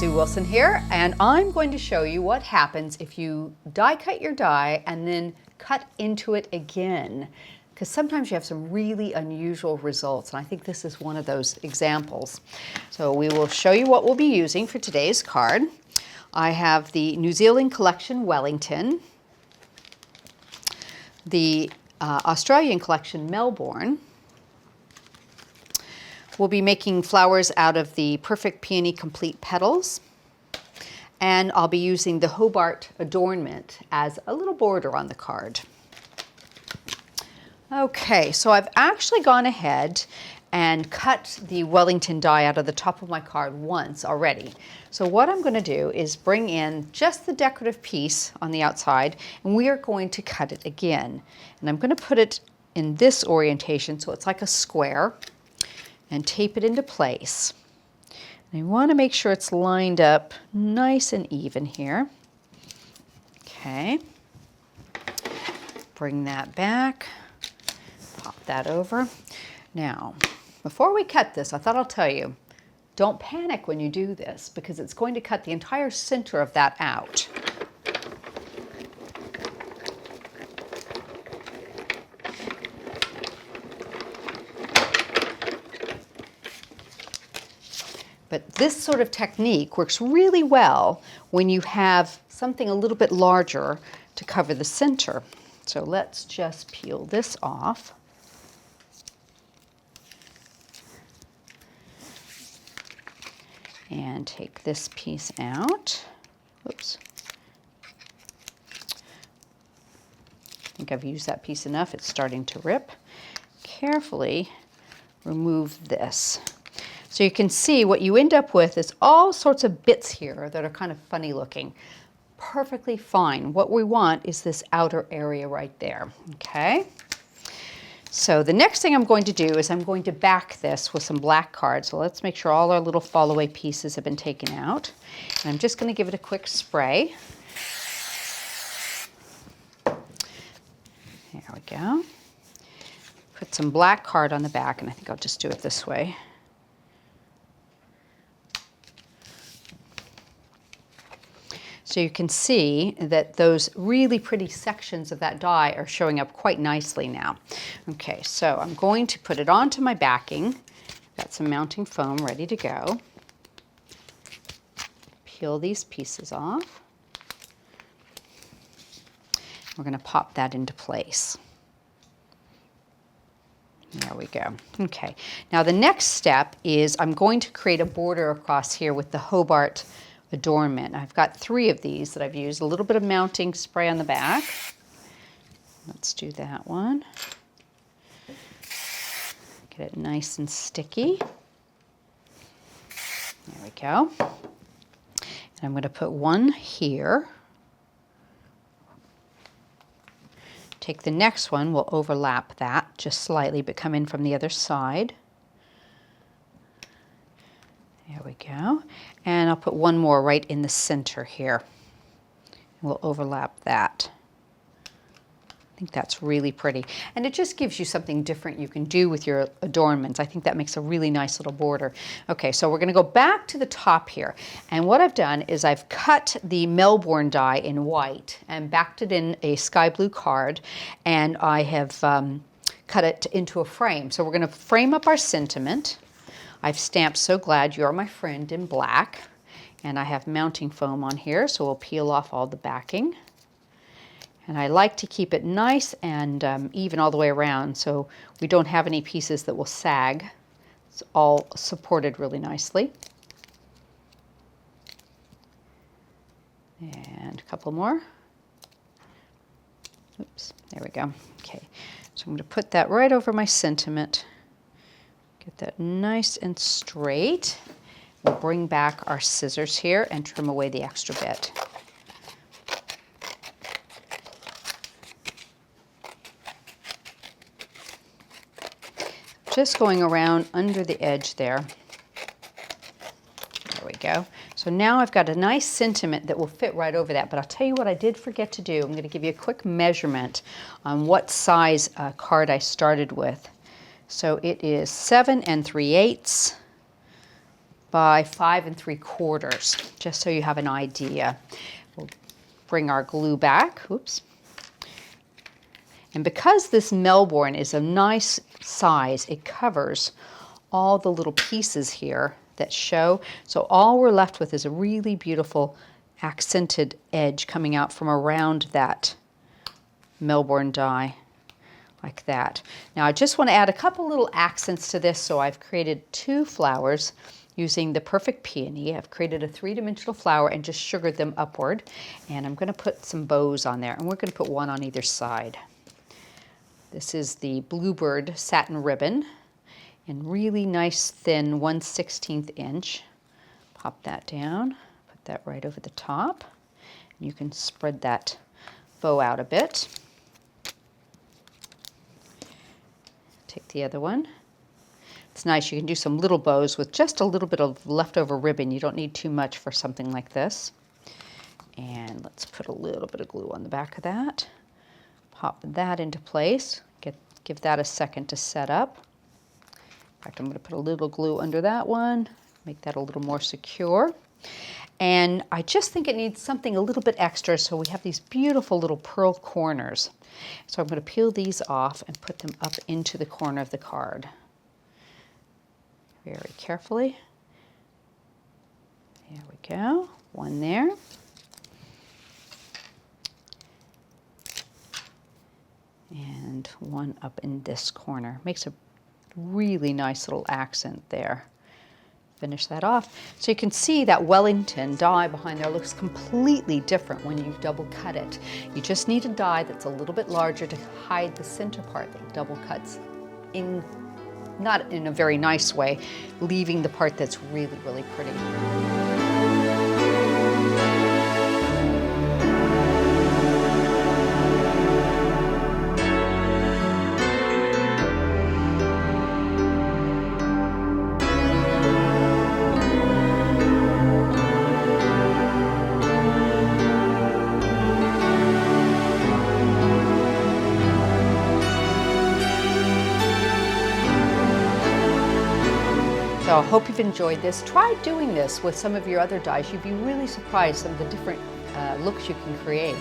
Sue Wilson here, and I'm going to show you what happens if you die cut your die and then cut into it again, because sometimes you have some really unusual results, and I think this is one of those examples. So we will show you what we'll be using for today's card. I have the New Zealand collection Wellington, the Australian collection Melbourne. We'll be making flowers out of the Perfect Peony Complete Petals, and I'll be using the Hobart adornment as a little border on the card. Okay, so I've actually gone ahead and cut the Wellington die out of the top of my card once already. So what I'm going to do is bring in just the decorative piece on the outside, and we are going to cut it again. And I'm going to put it in this orientation so it's like a square, and tape it into place. And you want to make sure it's lined up nice and even here. Okay. Bring that back. Pop that over. Now, before we cut this, I thought I'll tell you, don't panic when you do this, because it's going to cut the entire center of that out. But this sort of technique works really well when you have something a little bit larger to cover the center. So let's just peel this off. And take this piece out. Oops. I think I've used that piece enough. It's starting to rip. Carefully remove this. So you can see what you end up with is all sorts of bits here that are kind of funny looking. Perfectly fine. What we want is this outer area right there, okay? So the next thing I'm going to do is I'm going to back this with some black card. So let's make sure all our little fall away pieces have been taken out. And I'm just going to give it a quick spray. There we go. Put some black card on the back, and I think I'll just do it this way. So you can see that those really pretty sections of that die are showing up quite nicely now. Okay, so I'm going to put it onto my backing. Got some mounting foam ready to go. Peel these pieces off. We're going to pop that into place. There we go. Okay, now the next step is I'm going to create a border across here with the Hobart adornment. I've got 3 of these that I've used. A little bit of mounting spray on the back. Let's do that one. Get it nice and sticky. There we go. And I'm going to put one here. Take the next one, we'll overlap that just slightly, but come in from the other side. There we go. And I'll put one more right in the center here. We'll overlap that. I think that's really pretty. And it just gives you something different you can do with your adornments. I think that makes a really nice little border. Okay, so we're going to go back to the top here. And what I've done is I've cut the Melbourne die in white and backed it in a sky blue card. And I have cut it into a frame. So we're going to frame up our sentiment. I've stamped "So Glad You're My Friend" in black, and I have mounting foam on here, so we'll peel off all the backing. And I like to keep it nice and even all the way around, so we don't have any pieces that will sag. It's all supported really nicely. And a couple more. Oops, there we go. Okay, so I'm going to put that right over my sentiment. Get that nice and straight. We'll bring back our scissors here and trim away the extra bit. Just going around under the edge there. There we go. So now I've got a nice sentiment that will fit right over that. But I'll tell you what I did forget to do. I'm going to give you a quick measurement on what size card I started with. So it is 7 3/8 by 5 3/4, just so you have an idea. We'll bring our glue back. Oops. And because this Melbourne is a nice size, it covers all the little pieces here that show. So all we're left with is a really beautiful accented edge coming out from around that Melbourne die, like that. Now I just want to add a couple little accents to this, so I've created 2 flowers using the Perfect Peony. I've created a 3-dimensional flower and just sugared them upward. And I'm going to put some bows on there, and we're going to put one on either side. This is the Bluebird satin ribbon in really nice thin 1/16 inch. Pop that down, put that right over the top. You can spread that bow out a bit. Take the other one. It's nice, you can do some little bows with just a little bit of leftover ribbon. You don't need too much for something like this. And let's put a little bit of glue on the back of that. Pop that into place. Give that a second to set up. In fact, I'm going to put a little glue under that one, make that a little more secure. And I just think it needs something a little bit extra, so we have these beautiful little pearl corners. So I'm going to peel these off and put them up into the corner of the card. Very carefully. There we go. One there. And one up in this corner. Makes a really nice little accent there. Finish that off. So you can see that Wellington die behind there looks completely different when you double cut it. You just need a die that's a little bit larger to hide the center part that double cuts in, not in a very nice way, leaving the part that's really, really pretty. So I hope you've enjoyed this. Try doing this with some of your other dies. You'd be really surprised some of the different looks you can create.